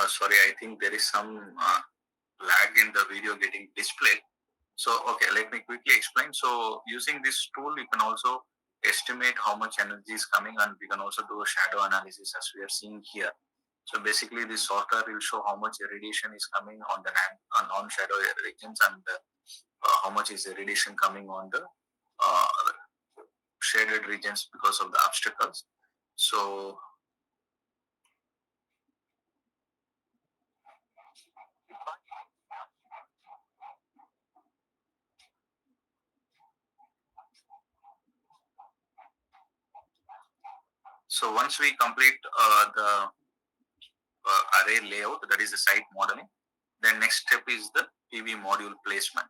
Sorry, I think there is some lag in the video getting displayed. So, okay, let me quickly explain. So, using this tool, you can also estimate how much energy is coming, and we can also do a shadow analysis as we are seeing here. So, basically, this software will show how much radiation is coming on the non-shadow regions, and how much is the radiation coming on the shaded regions because of the obstacles. So, once we complete the array layout, that is the site modeling, then next step is the PV module placement.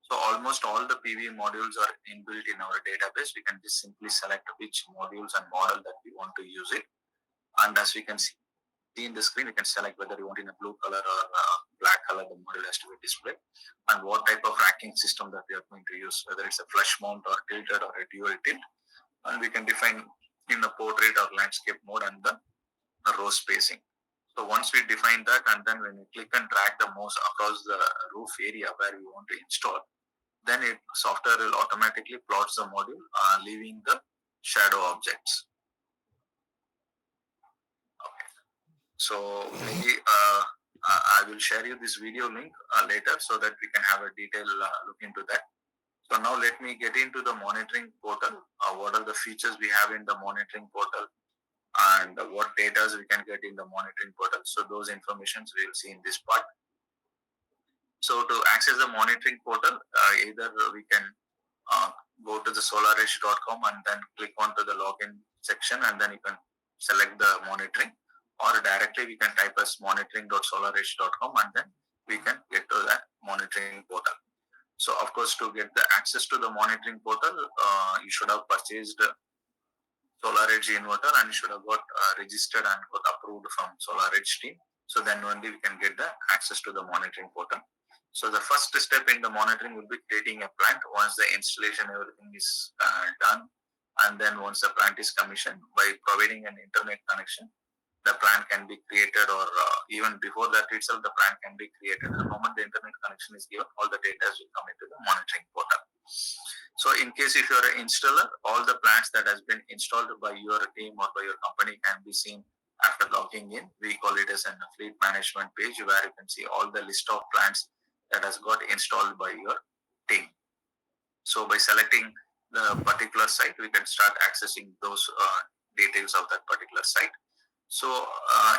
So almost all the PV modules are inbuilt in our database. We can just simply select which modules and model that we want to use it. And as we can see in the screen, you can select whether you want in a blue color or black color the module has to be displayed, and what type of racking system that we are going to use, whether it's a flush mount or tilted or a dual tilt. And we can define in the portrait or landscape mode and the row spacing. So once we define that, and then when you click and drag the mouse across the roof area where we want to install, then it software will automatically plots the module, leaving the shadow objects. Okay. So maybe I will share you this video link later so that we can have a detailed look into that. So now let me get into the monitoring portal. What are the features we have in the monitoring portal, and what data we can get in the monitoring portal. So those informations we will see in this part. So to access the monitoring portal, either we can go to the solaredge.com and then click onto the login section, and then you can select the monitoring, or directly we can type as monitoring.solaredge.com, and then we can get to the monitoring portal. So of course, to get the access to the monitoring portal, you should have purchased SolarEdge inverter, and you should have got registered and got approved from SolarEdge team. So then only we can get the access to the monitoring portal. So the first step in the monitoring will be creating a plant. Once the installation, everything is done, and then once the plant is commissioned, by providing an internet connection, the plant can be created, or even before that itself, the plant can be created. The moment the internet connection is given, all the data will come into the monitoring portal. So in case if you're an installer, all the plants that has been installed by your team or by your company can be seen after logging in. We call it as a fleet management page, where you can see all the list of plants that has got installed by your team. So by selecting the particular site, we can start accessing those details of that particular site. So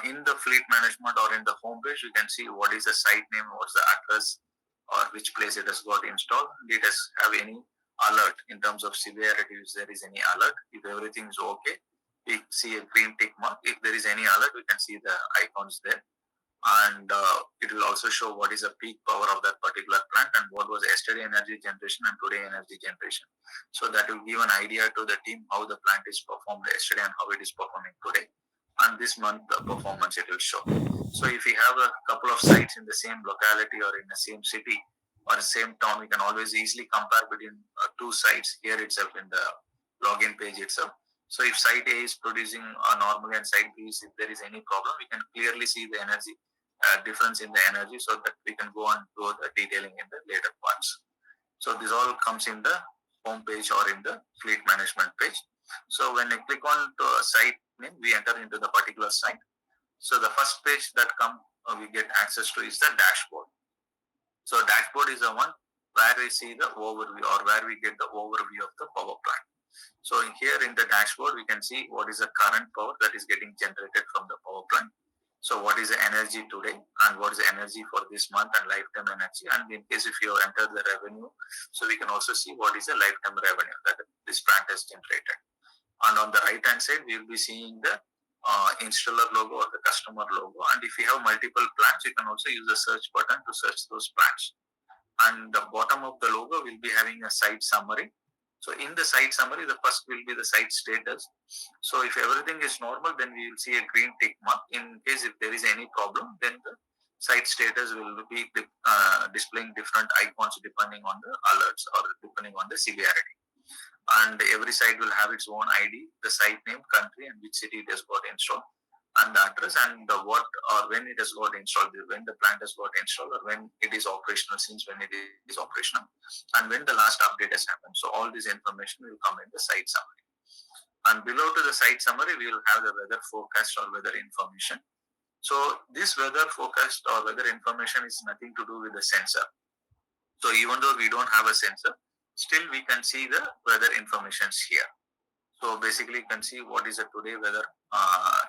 in the fleet management or in the home page, you can see what is the site name, what's the address, or which place it has got installed. Did it have any alert in terms of severity? If there is any alert, if everything is okay, we see a green tick mark. If there is any alert, we can see the icons there, and it will also show what is the peak power of that particular plant and what was yesterday energy generation and today energy generation. So that will give an idea to the team how the plant is performed yesterday and how it is performing today, and this month the performance it will show. So if we have a couple of sites in the same locality or in the same city or the same town, we can always easily compare between two sites here itself in the login page itself. So if site A is producing normally and site B is, if there is any problem, we can clearly see the energy difference in the energy, so that we can go on to the detailing in the later parts. So this all comes in the home page or in the fleet management page. So when I click on to a site name, we enter into the particular site. So the first page that we get access to is the dashboard. So dashboard is the one where we see the overview, or where we get the overview of the power plant. So here in the dashboard, we can see what is the current power that is getting generated from the power plant. So what is the energy today, and what is the energy for this month, and lifetime energy. And in case if you enter the revenue, so we can also see what is the lifetime revenue that this plant has generated. And on the right hand side, we will be seeing the installer logo or the customer logo. And if you have multiple plants, you can also use the search button to search those plants. And the bottom of the logo will be having a site summary. So in the site summary, the first will be the site status. So if everything is normal, then we will see a green tick mark. In case if there is any problem, then the site status will be displaying different icons depending on the alerts or depending on the severity. And every site will have its own ID, the site name, country, and which city it has got installed. and the address and the what or when it has got installed, when the plant has got installed or when it is operational, since when it is operational, and when the last update has happened. So all this information will come in the site summary. And below to the site summary, we will have the weather forecast or weather information. So this weather forecast or weather information is nothing to do with the sensor. So even though we don't have a sensor, still we can see the weather informations here. So basically, you can see what is the today weather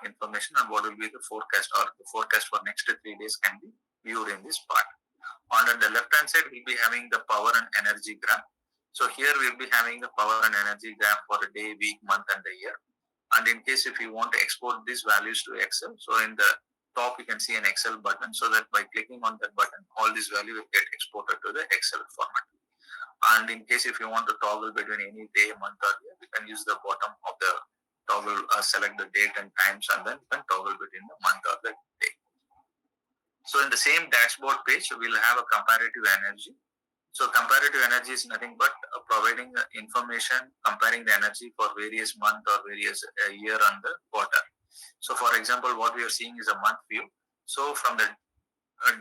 information and what will be the forecast, or the forecast for next 3 days can be viewed in this part. On the left hand side, we'll be having the power and energy graph. So here we'll be having the power and energy graph for the day, week, month, and the year. And in case if you want to export these values to Excel, so in the top you can see an Excel button, so that by clicking on that button, all these values will get exported to the Excel format. And in case if you want to toggle between any day, month, or year, you can use the bottom of the toggle, select the date and times, and then you can toggle between the month or the day. So in the same dashboard page, we'll have a comparative energy. So comparative energy is nothing but providing information, comparing the energy for various month or various year and the quarter. So for example, what we are seeing is a month view. So from the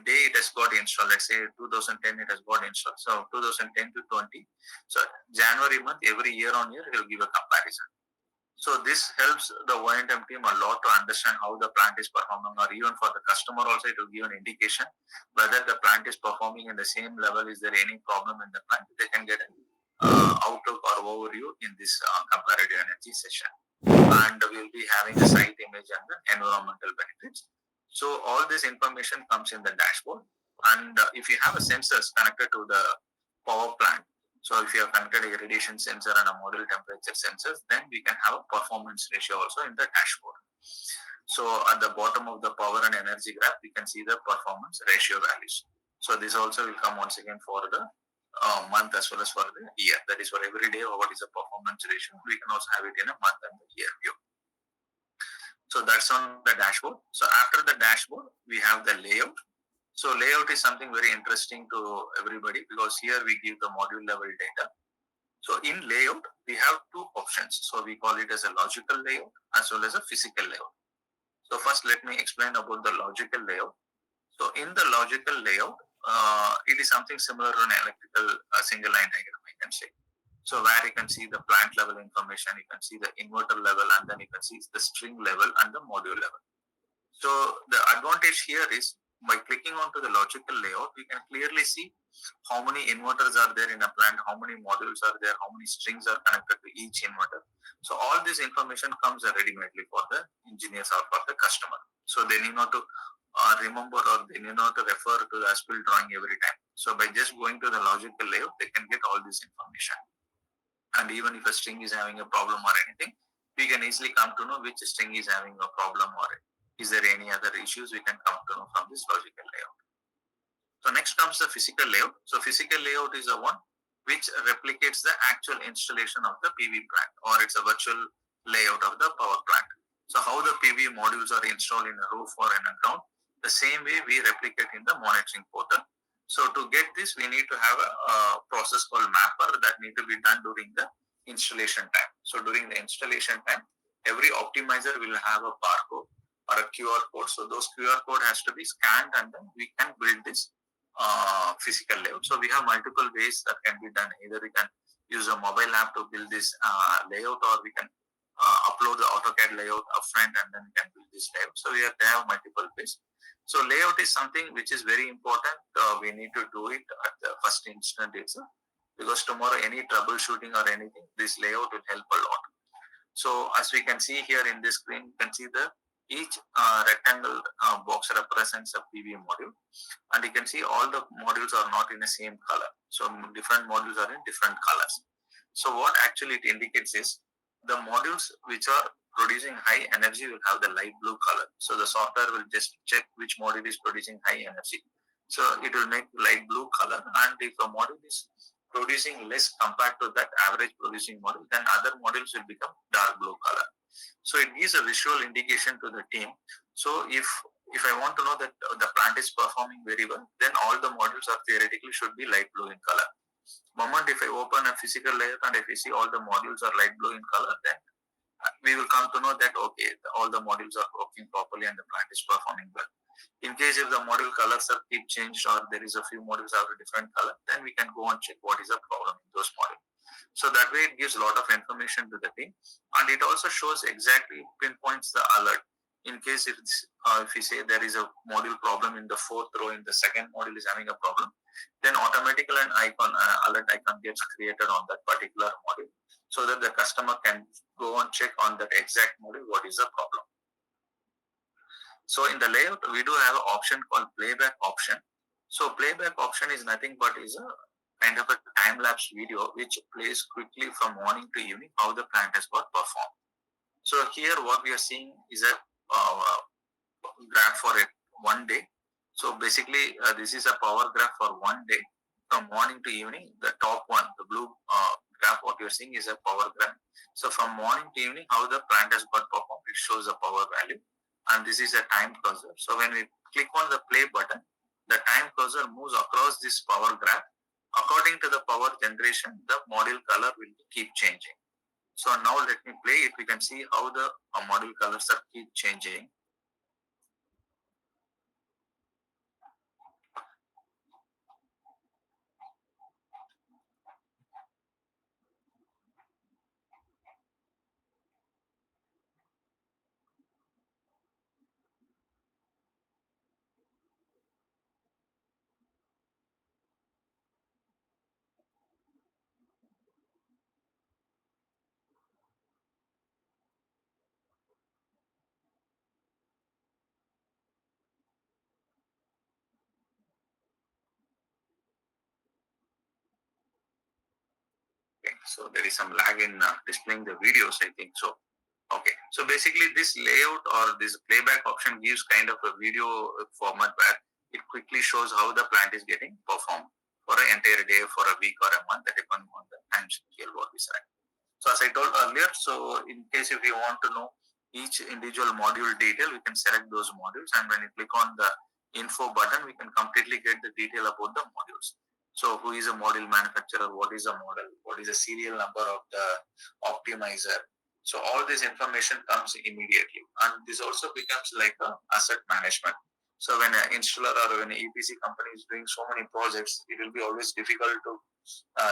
day it has got installed, let's say 2010 it has got installed. So 2010 to 20. So January month, every year on year, it will give a comparison. So this helps the O&M team a lot to understand how the plant is performing, or even for the customer also it will give an indication whether the plant is performing in the same level. Is there any problem in the plant? They can get an outlook or overview in this comparative energy session. And we'll be having the site image and the environmental benefits. So all this information comes in the dashboard. And if you have a sensors connected to the power plant, so if you have connected a radiation sensor and a model temperature sensors, then we can have a performance ratio also in the dashboard. So at the bottom of the power and energy graph, we can see the performance ratio values. So this also will come once again for the month as well as for the year. That is for every day, what is the performance ratio. We can also have it in a month and the year view. So that's on the dashboard. So after the dashboard, we have the layout. So layout is something very interesting to everybody, because here we give the module level data. So in layout, we have two options. So we call it as a logical layout as well as a physical layout. So first, let me explain about the logical layout. So in the logical layout, it is something similar to an electrical single line diagram, I can say. So where you can see the plant level information, you can see the inverter level, and then you can see the string level and the module level. So the advantage here is, by clicking onto the logical layout, we can clearly see how many inverters are there in a plant, how many modules are there, how many strings are connected to each inverter. So all this information comes ready-madely for the engineers or for the customer. So they need not to remember, or they need not to refer to the as-built drawing every time. So by just going to the logical layout, they can get all this information. And even if a string is having a problem or anything, we can easily come to know which string is having a problem, or is there any other issues we can come to know from this logical layout. So next comes the physical layout. So physical layout is the one which replicates the actual installation of the PV plant, or it's a virtual layout of the power plant. So how the PV modules are installed in a roof or in a ground, the same way we replicate in the monitoring portal. So to get this, we need to have a process called mapper that need to be done during the installation time. So during the installation time, every optimizer will have a barcode or a QR code. So those QR code has to be scanned, and then we can build this physical layout. So we have multiple ways that can be done. Either we can use a mobile app to build this layout, or we can upload the AutoCAD layout upfront and then we can build this layout. So we have to have multiple ways. So layout is something which is very important. We need to do it at the first instant itself, because tomorrow any troubleshooting or anything, this layout will help a lot. So as we can see here in this screen, you can see the each rectangle box represents a PV module, and you can see all the modules are not in the same color. So different modules are in different colors. So what actually it indicates is, the modules which are producing high energy will have the light blue color. So the software will just check which module is producing high energy. So it will make light blue color, and if a module is producing less compared to that average producing module, then other modules will become dark blue color. So it gives a visual indication to the team. So if I want to know that the plant is performing very well, then all the modules are theoretically should be light blue in color. Moment if I open a physical layout and if I see all the modules are light blue in color, then we will come to know that okay, all the modules are working properly and the plant is performing well. In case if the module colors are keep changed or there is a few modules have a different color, then we can go and check what is the problem in those modules. So that way it gives a lot of information to the team, and it also shows exactly pinpoints the alert. In case if we say there is a module problem in the fourth row in the second module is having a problem, then automatically an icon alert icon gets created on that particular module, so that the customer can go and check on that exact module what is the problem. So in the layout we do have an option called playback option. So playback option is nothing but is a kind of a time lapse video which plays quickly from morning to evening how the plant has got performed. So here what we are seeing is a graph for it 1 day. So basically this is a power graph for 1 day from morning to evening. The top one, the blue graph what you're seeing is a power graph. So from morning to evening how the plant has got performed, it shows the power value, and this is a time cursor. So when we click on the play button, the time cursor moves across this power graph. According to the power generation, the module color will keep changing. So now let me play it. We can see how the module colors are keep changing. Okay, so there is some lag in displaying the videos, I think so. Okay, so basically this layout or this playback option gives kind of a video format where it quickly shows how the plant is getting performed for an entire day, for a week or a month, depending on the time scale what we select. So as I told earlier, so in case if you want to know each individual module detail, we can select those modules, and when you click on the info button, we can completely get the detail about the modules. So who is a module manufacturer, what is a model, what is the serial number of the optimizer. So all this information comes immediately, and this also becomes like a asset management. So when an installer or when an EPC company is doing so many projects, it will be always difficult to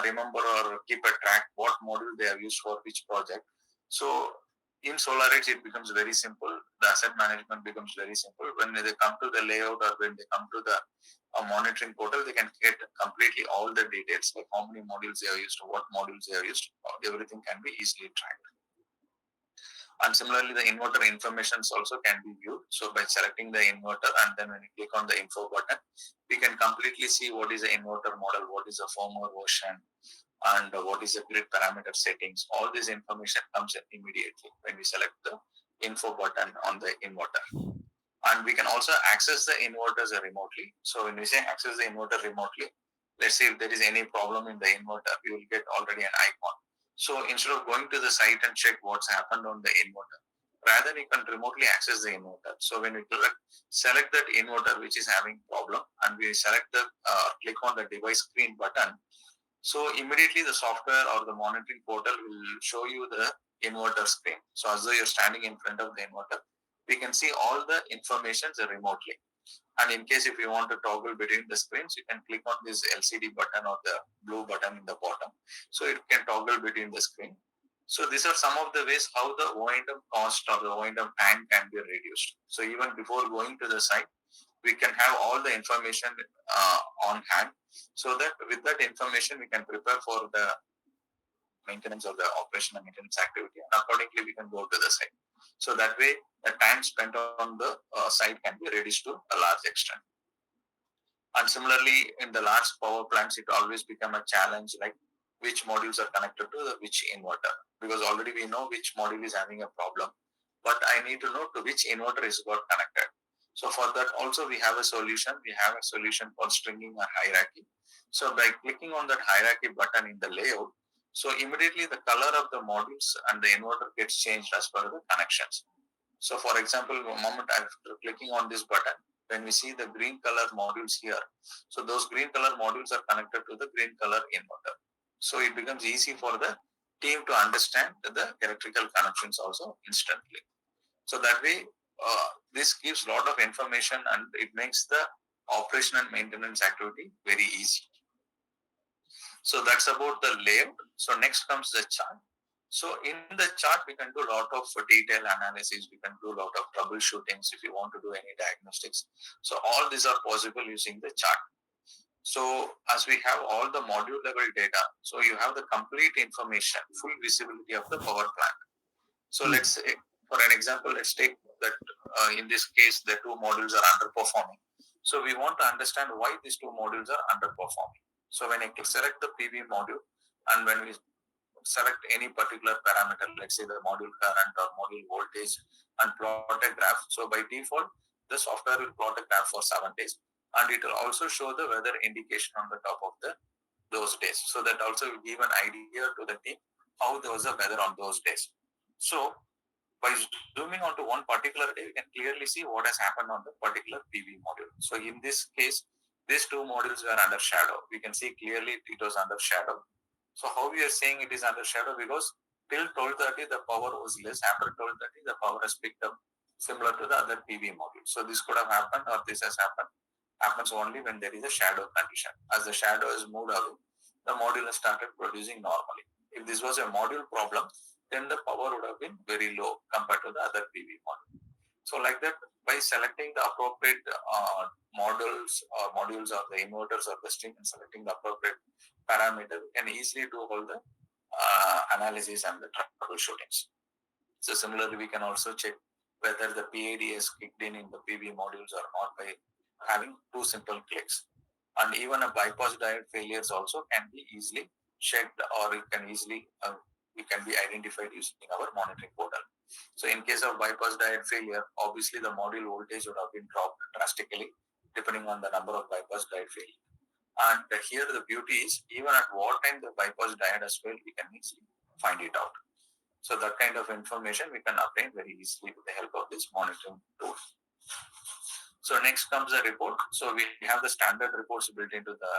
remember or keep a track what module they have used for which project. So in SolarEdge, it becomes very simple. The asset management becomes very simple. When they come to the layout or when they come to the monitoring portal, they can get completely all the details, like how many modules they have used, what modules they have used. Everything can be easily tracked. And similarly, the inverter informations also can be viewed. So by selecting the inverter and then when you click on the info button, we can completely see what is the inverter model, what is the firmware version, and what is the grid parameter settings. All this information comes in immediately when we select the info button on the inverter. And we can also access the inverters remotely. So when we say access the inverter remotely, let's say if there is any problem in the inverter, we will get already an icon. So instead of going to the site and check what's happened on the inverter, rather you can remotely access the inverter. So when we select that inverter which is having problem and we select the click on the device screen button, so immediately the software or the monitoring portal will show you the inverter screen. So as though you're standing in front of the inverter, we can see all the information remotely. And in case if you want to toggle between the screens, you can click on this LCD button or the blue button in the bottom. So it can toggle between the screen. So these are some of the ways how the O&M cost or the O&M time can be reduced. So even before going to the site, we can have all the information on hand, so that with that information we can prepare for the maintenance of the operation and maintenance activity, and accordingly we can go to the site. So that way the time spent on the site can be reduced to a large extent. And similarly, in the large power plants, it always become a challenge, like which modules are connected to the which inverter, because already we know which module is having a problem, but I need to know to which inverter is got connected. So for that also we have a solution. We have a solution called stringing a hierarchy. So by clicking on that hierarchy button in the layout, so immediately the color of the modules and the inverter gets changed as per the connections. So for example, the moment after clicking on this button, when we see the green color modules here, so those green color modules are connected to the green color inverter. So it becomes easy for the team to understand the electrical connections also instantly. So that way, this gives a lot of information and it makes the operation and maintenance activity very easy. So that's about the layout. So next comes the chart. So in the chart, we can do a lot of detail analysis. We can do a lot of troubleshootings if you want to do any diagnostics. So all these are possible using the chart. So as we have all the module level data, so you have the complete information, full visibility of the power plant. So let's say, for an example, let's take that in this case, the two modules are underperforming. So we want to understand why these two modules are underperforming. So when I select the PV module and when we select any particular parameter, let's say the module current or module voltage and plot a graph. So by default, the software will plot a graph for 7 days and it will also show the weather indication on the top of those days. So that also will give an idea to the team how there was the weather on those days. So by zooming onto one particular day, we can clearly see what has happened on the particular PV module. So in this case, these two modules were under shadow. We can see clearly it was under shadow. So how we are saying it is under shadow? Because till 12:30 the power was less. After 12:30 the power has picked up similar to the other PV module. So this could have happened or this has happened. Happens only when there is a shadow condition. As the shadow is moved away, the module has started producing normally. If this was a module problem, then the power would have been very low compared to the other PV module. So like that, by selecting the appropriate modules or the inverters or the string and selecting the appropriate parameter, we can easily do all the analysis and the troubleshootings. So similarly, we can also check whether the PID is kicked in the PV modules or not by having two simple clicks. And even a bypass diode failures also can be easily checked or it can easily be identified using our monitoring portal. So in case of bypass diode failure, obviously the module voltage would have been dropped drastically depending on the number of bypass diode failure. And here the beauty is even at what time the bypass diode as well, we can easily find it out. So that kind of information we can obtain very easily with the help of this monitoring tool. So next comes the report. So we have the standard reports built into the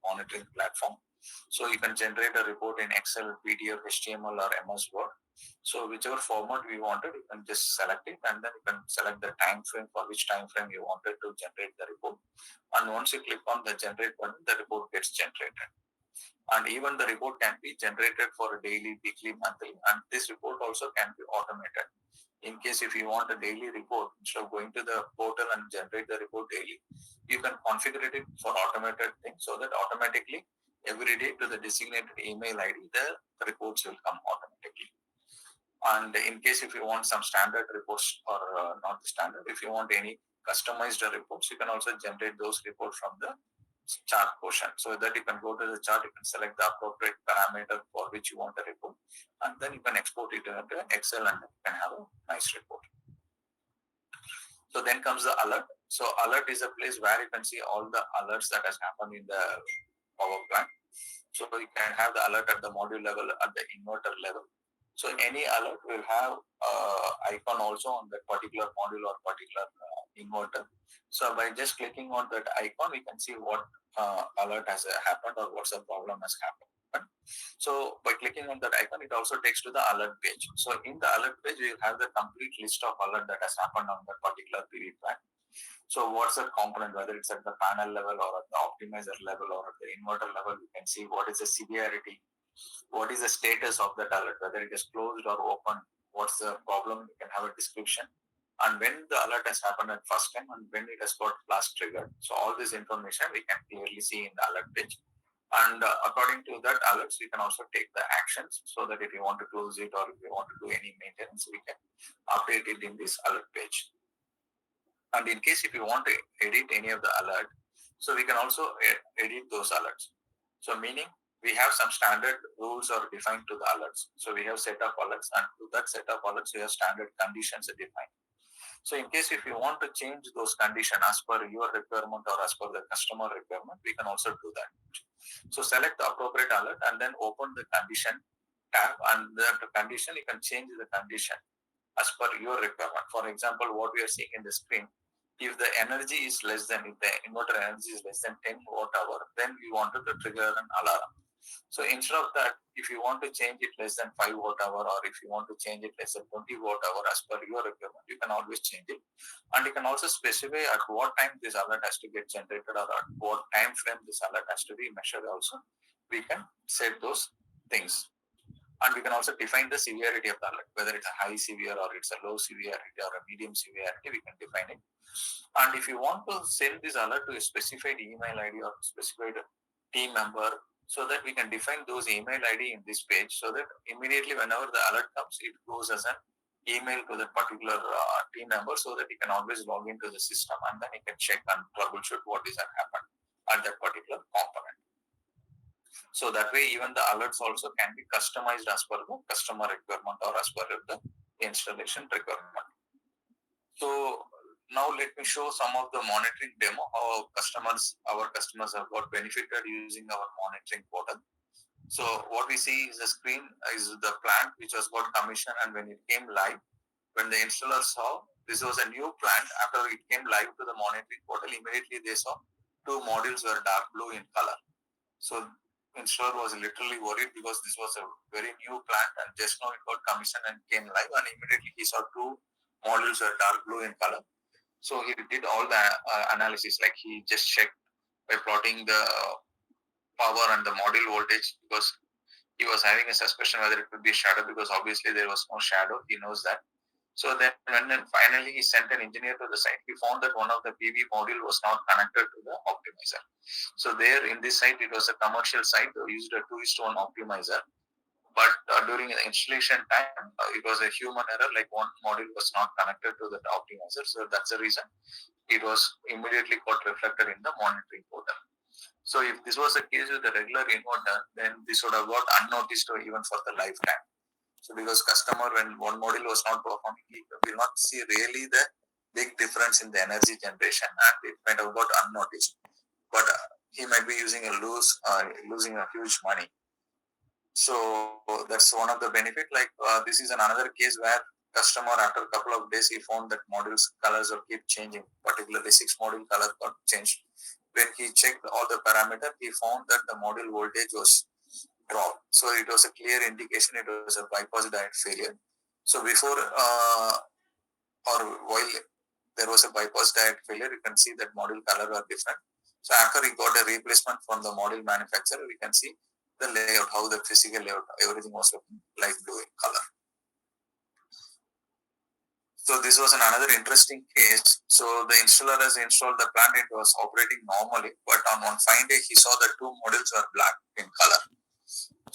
monitoring platform. So you can generate a report in Excel, PDF, HTML or MS Word. So whichever format we wanted, you can just select it and then you can select the time frame for which time frame you wanted to generate the report. And once you click on the generate button, the report gets generated. And even the report can be generated for a daily, weekly, monthly, and this report also can be automated. In case if you want a daily report, instead of going to the portal and generate the report daily, you can configure it for automated thing so that automatically every day to the designated email ID, the reports will come automatically. And in case if you want some standard reports or not the standard, if you want any customized reports, you can also generate those reports from the chart portion. So that you can go to the chart, you can select the appropriate parameter for which you want a report, and then you can export it into Excel and you can have a nice report. So then comes the alert. So alert is a place where you can see all the alerts that has happened in the power plant. So you can have the alert at the module level, at the inverter level. So any alert will have icon also on that particular module or particular inverter. So by just clicking on that icon, we can see what alert has happened or what's the problem has happened. So by clicking on that icon, it also takes to the alert page. So in the alert page, we have the complete list of alert that has happened on that particular PV plant. So what's the component, whether it's at the panel level or at the optimizer level or at the inverter level, you can see what is the severity, what is the status of that alert, whether it is closed or open, what's the problem, you can have a description. And when the alert has happened at first time and when it has got last triggered. So all this information we can clearly see in the alert page. And according to that alerts, we can also take the actions so that if you want to close it or if you want to do any maintenance, we can update it in this alert page. And in case if you want to edit any of the alert, so we can also edit those alerts. So meaning we have some standard rules are defined to the alerts. So we have set of alerts, and to that set of alerts, we have standard conditions defined. So in case if you want to change those conditions as per your requirement or as per the customer requirement, we can also do that. So select the appropriate alert and then open the condition tab, and the condition, you can change the condition as per your requirement. For example, what we are seeing in the screen, if the energy is less than, if the inverter energy is less than 10 watt hour, then we wanted to trigger an alarm. So instead of that, if you want to change it less than 5 watt hour, or if you want to change it less than 20 watt hour as per your requirement, you can always change it. And you can also specify at what time this alert has to get generated, or at what time frame this alert has to be measured also. We can set those things. And we can also define the severity of the alert, whether it's a high severe or it's a low severity or a medium severity, we can define it. And if you want to send this alert to a specified email ID or specified team member, so that we can define those email ID in this page, so that immediately whenever the alert comes, it goes as an email to that particular team member, so that he can always log into the system and then he can check and troubleshoot what is that happened at that particular component. So that way, even the alerts also can be customized as per the customer requirement or as per the installation requirement. So now let me show some of the monitoring demo. Our customers have got benefited using our monitoring portal. So what we see is the screen is the plant which was got commissioned, and when it came live, when the installer saw this was a new plant, after it came live to the monitoring portal, immediately they saw two modules were dark blue in color. So installer was literally worried because this was a very new plant and just now it got commissioned and came live, and immediately he saw two modules were dark blue in color. So he did all the analysis, like he just checked by plotting the power and the module voltage, because he was having a suspicion whether it could be shadow, because obviously there was no shadow. He knows that. So then when finally he sent an engineer to the site, he found that one of the PV module was not connected to the optimizer. So there in this site, it was a commercial site. They used a 2:1 optimizer. But during the installation time, it was a human error, like one module was not connected to the optimizer. So that's the reason it was immediately got reflected in the monitoring portal. So if this was the case with the regular inverter, then this would have got unnoticed or even for the lifetime. So because customer, when one module was not performing, he will not see really the big difference in the energy generation, and it might have got unnoticed. But he might be losing a huge money. So that's one of the benefit. Like this is another case where customer, after a couple of days, he found that modules colors will keep changing. Particularly 6 module color got changed. When he checked all the parameter, he found that the module voltage was dropped. So it was a clear indication it was a bypass diode failure. So before or while there was a bypass diode failure, you can see that module color are different. So after he got a replacement from the module manufacturer, we can see the layout, how the physical layout, everything was looking light blue in color. So this was another interesting case. So the installer has installed the plant, it was operating normally, but on one fine day he saw the two modules were black in color.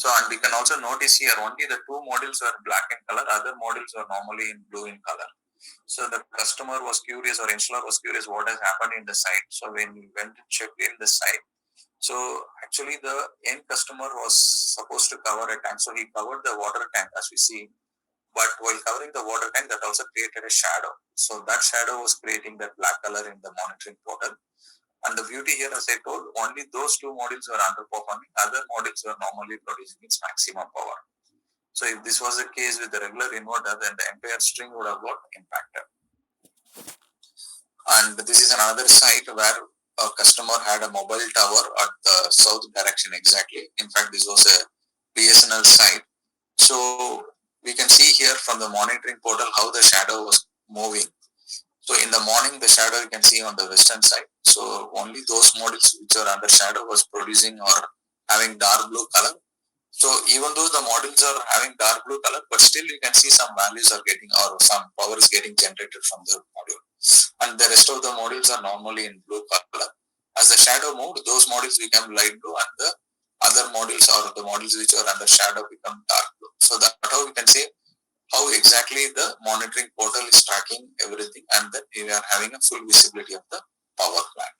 So and we can also notice here only the two modules were black in color, other modules were normally in blue in color. So the customer was curious, or installer was curious, what has happened in the site. So when we went to check in the site, so actually the end customer was supposed to cover a tank. So he covered the water tank as we see. But while covering the water tank, that also created a shadow. So that shadow was creating that black color in the monitoring portal. And the beauty here, as I told, only those two modules were underperforming. Other modules were normally producing its maximum power. So if this was the case with the regular inverter, then the entire string would have got impacted. And this is another site where a customer had a mobile tower at the south direction exactly. In fact, this was a BSNL site. So we can see here from the monitoring portal how the shadow was moving. So in the morning, the shadow you can see on the western side. So only those modules which are under shadow was producing or having dark blue color. So even though the modules are having dark blue color, but still you can see some values are getting, or some power is getting generated from the module. And the rest of the modules are normally in blue color. As the shadow moved, those modules become light blue, and the other modules, or the modules which are under shadow, become dark blue. So that's how we can say how exactly the monitoring portal is tracking everything, and then we are having a full visibility of the power plant.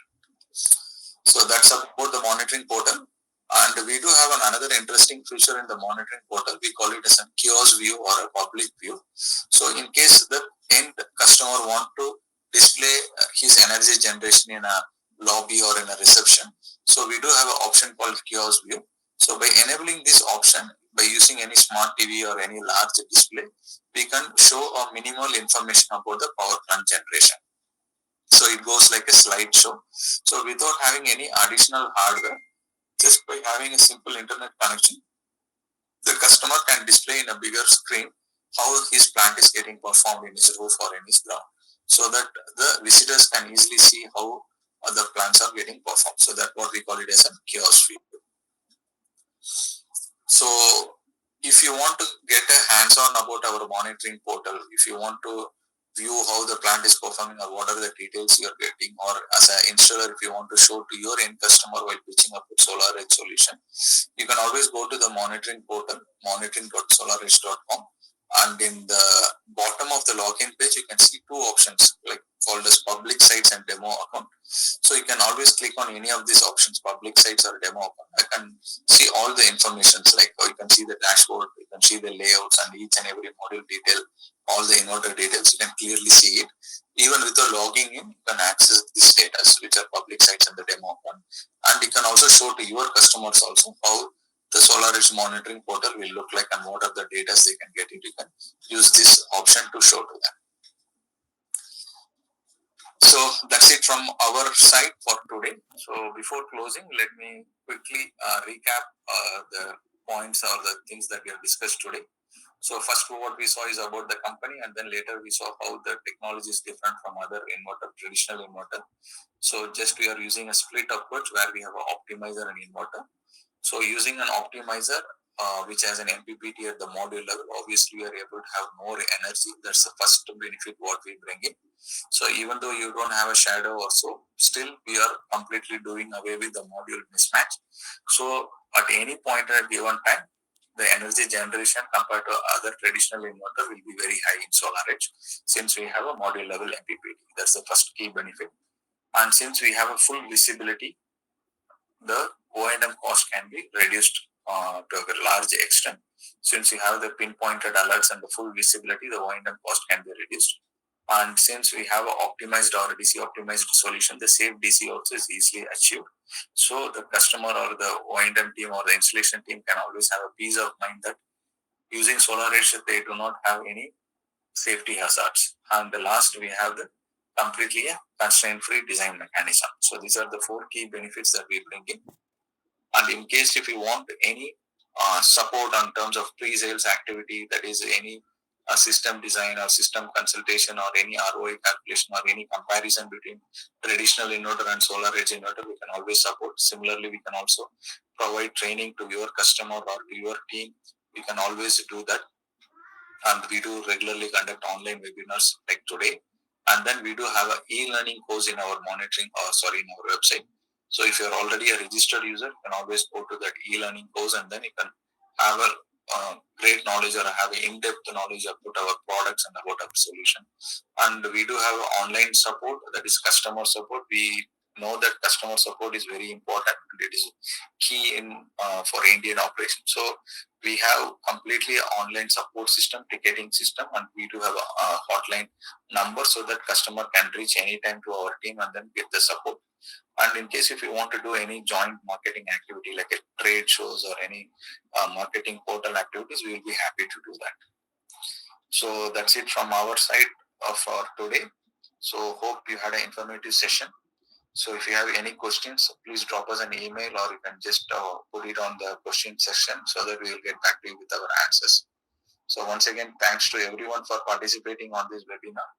So that's about the monitoring portal. And we do have another interesting feature in the monitoring portal. We call it as a kiosk view or a public view. So in case the end customer want to display his energy generation in a lobby or in a reception, so we do have an option called kiosk view. So by enabling this option, by using any smart TV or any large display, we can show a minimal information about the power plant generation. So it goes like a slideshow. So without having any additional hardware, Just by having a simple internet connection, the customer can display in a bigger screen how his plant is getting performed in his roof or in his ground, so that the visitors can easily see how other plants are getting performed. So that's what we call it as a kiosk view. So if you want to get a hands-on about our monitoring portal, if you want to view how the plant is performing or what are the details you're getting, or as an installer, if you want to show to your end customer while pitching up a SolarEdge solution, you can always go to the monitoring portal, monitoring.solaredge.com, and in the bottom of the login page, you can see two options like called as public sites and demo account. So you can always click on any of these options, public sites or demo account. I can see all the informations, like you can see the dashboard, you can see the layouts and each and every module detail, all the inverter details, you can clearly see it. Even without logging in, you can access these data, which are public sites and the demo account. And you can also show to your customers also how the SolarEdge monitoring portal will look like and what are the data they can get it. You can use this option to show to them. So that's it from our side for today. So before closing, let me quickly recap the points or the things that we have discussed today. So first what we saw is about the company, and then later we saw how the technology is different from other inverter, traditional inverter. So just we are using a split approach where we have an optimizer and inverter. So using an optimizer, which has an MPPT at the module level, obviously we are able to have more energy. That's the first benefit what we bring in. So even though you don't have a shadow or so, still we are completely doing away with the module mismatch. So at any point at a given time, the energy generation compared to other traditional inverter will be very high in SolarEdge, since we have a module level MPPT. That's the first key benefit. And since we have a full visibility, the O&M cost can be reduced to a large extent. Since you have the pinpointed alerts and the full visibility, the O&M cost can be reduced. And since we have an optimized or DC optimized solution, the safe DC also is easily achieved. So the customer or the O&M team or the installation team can always have a peace of mind that using SolarEdge, they do not have any safety hazards. And the last, we have the completely constraint-free design mechanism. So these are the four key benefits that we bring in. And in case if you want any support on terms of pre-sales activity, that is any system design or system consultation or any ROI calculation or any comparison between traditional inverter and SolarEdge inverter, we can always support. Similarly, we can also provide training to your customer or to your team. We can always do that. And we do regularly conduct online webinars like today. And then we do have an e-learning course in our monitoring, in our website. So if you're already a registered user, you can always go to that e-learning course, and then you can have a great knowledge or have an in-depth knowledge about our products and about our solution. And we do have online support, that is customer support. We know that customer support is very important and it is key in for Indian operations. So we have completely online support system, ticketing system, and we do have a hotline number so that customer can reach anytime to our team and then get the support. And in case if you want to do any joint marketing activity like a trade shows or any marketing portal activities, we will be happy to do that. So that's it from our side for today. So hope you had an informative session. So if you have any questions, please drop us an email or you can just put it on the question section so that we will get back to you with our answers. So once again, thanks to everyone for participating on this webinar.